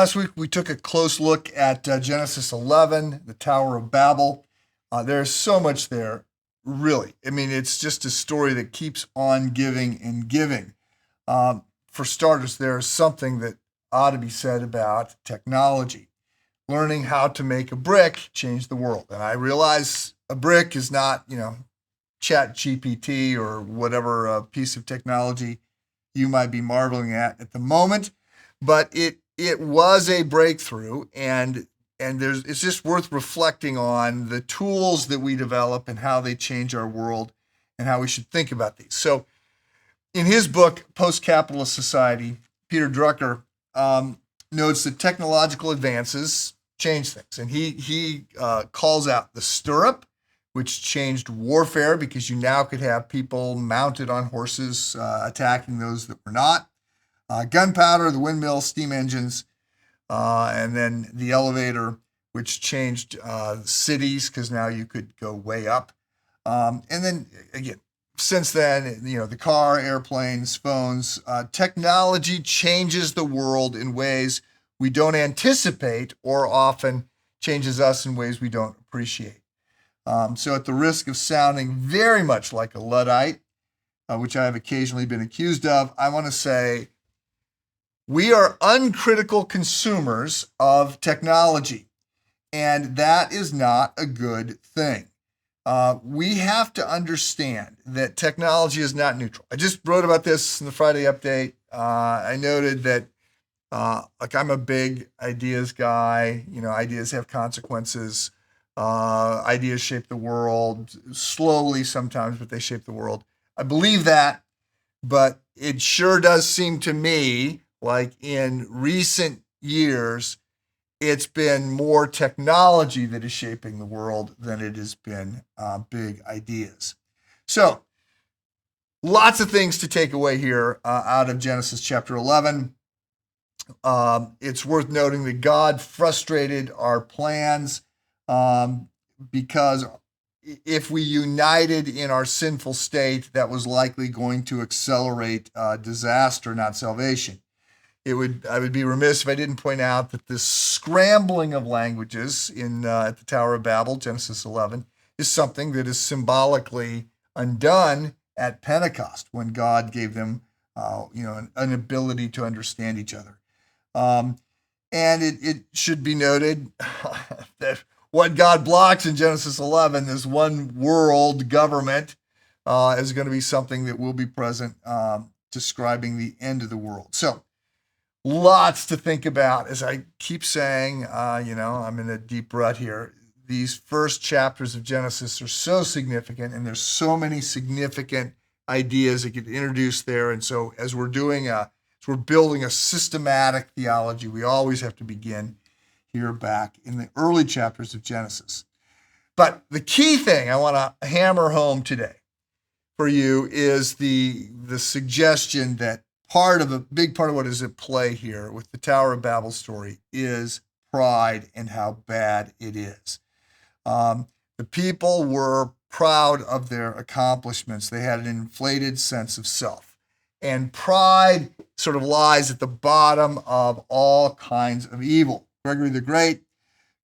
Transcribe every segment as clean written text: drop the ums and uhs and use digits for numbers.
Last week, we took a close look at Genesis 11, the Tower of Babel. There's so much there, really. I mean, it's just a story that keeps on giving and giving. For starters, there's something that ought to be said about technology. Learning how to make a brick changed the world. And I realize a brick is not, Chat GPT or whatever piece of technology you might be marveling at the moment, but it was a breakthrough, and it's just worth reflecting on the tools that we develop and how they change our world and how we should think about these. So in his book, Post-Capitalist Society, Peter Drucker notes that technological advances change things. And he calls out the stirrup, which changed warfare because you now could have people mounted on horses attacking those that were not. Gunpowder, the windmill, steam engines, and then the elevator, which changed cities because now you could go way up. And then again, since then, the car, airplanes, phones, technology changes the world in ways we don't anticipate, or often changes us in ways we don't appreciate. So at the risk of sounding very much like a Luddite, which I have occasionally been accused of, I want to say we are uncritical consumers of technology, and that is not a good thing. We have to understand that technology is not neutral. I just wrote about this in the Friday update. I noted that I'm a big ideas guy. Ideas have consequences. Ideas shape the world slowly sometimes, but they shape the world. I believe that, but it sure does seem to me like in recent years, it's been more technology that is shaping the world than it has been big ideas. So lots of things to take away here out of Genesis chapter 11. It's worth noting that God frustrated our plans because if we united in our sinful state, that was likely going to accelerate disaster, not salvation. I would be remiss if I didn't point out that this scrambling of languages at the Tower of Babel, Genesis 11, is something that is symbolically undone at Pentecost when God gave them, an ability to understand each other. And it should be noted that what God blocks in Genesis 11, this one world government, is going to be something that will be present, describing the end of the world. So lots to think about. As I keep saying, I'm in a deep rut here. These first chapters of Genesis are so significant, and there's so many significant ideas that get introduced there. And so as we're building a systematic theology, we always have to begin here back in the early chapters of Genesis. But the key thing I want to hammer home today for you is the suggestion that a big part of what is at play here with the Tower of Babel story is pride and how bad it is. The people were proud of their accomplishments. They had an inflated sense of self. And pride sort of lies at the bottom of all kinds of evil. Gregory the Great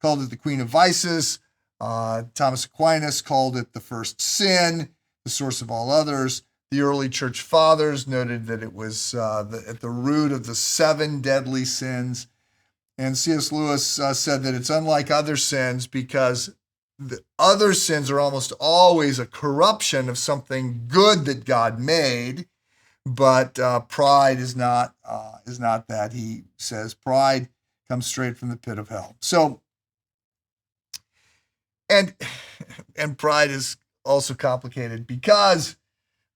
called it the queen of vices. Thomas Aquinas called it the first sin, the source of all others. The early church fathers noted that it was at the root of the 7 deadly sins. And C.S. Lewis said that it's unlike other sins because the other sins are almost always a corruption of something good that God made, but pride is not that. He says pride comes straight from the pit of hell. So, and pride is also complicated because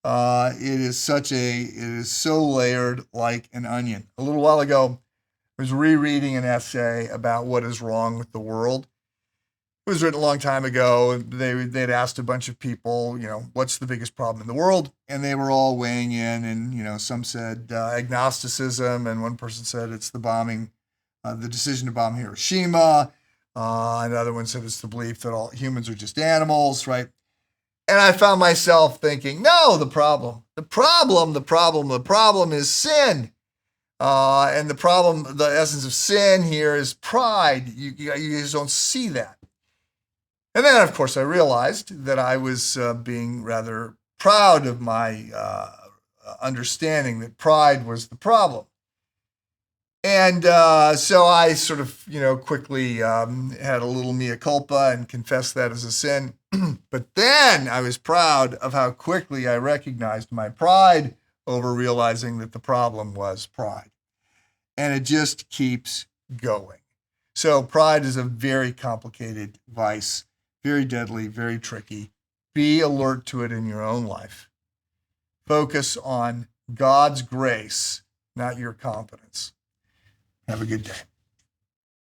it is so layered like an onion. A little while ago, I was rereading an essay about what is wrong with the world. It was written a long time ago. They'd asked a bunch of people, what's the biggest problem in the world? And they were all weighing in, and, some said agnosticism, and one person said it's the decision to bomb Hiroshima. Another one said it's the belief that all humans are just animals, right? And I found myself thinking, no, the problem is sin. And the problem, the essence of sin here is pride. You just don't see that. And then, of course, I realized that I was being rather proud of my understanding that pride was the problem. And so I sort of, quickly had a little mea culpa and confessed that as a sin. But then I was proud of how quickly I recognized my pride over realizing that the problem was pride. And it just keeps going. So pride is a very complicated vice, very deadly, very tricky. Be alert to it in your own life. Focus on God's grace, not your competence. Have a good day.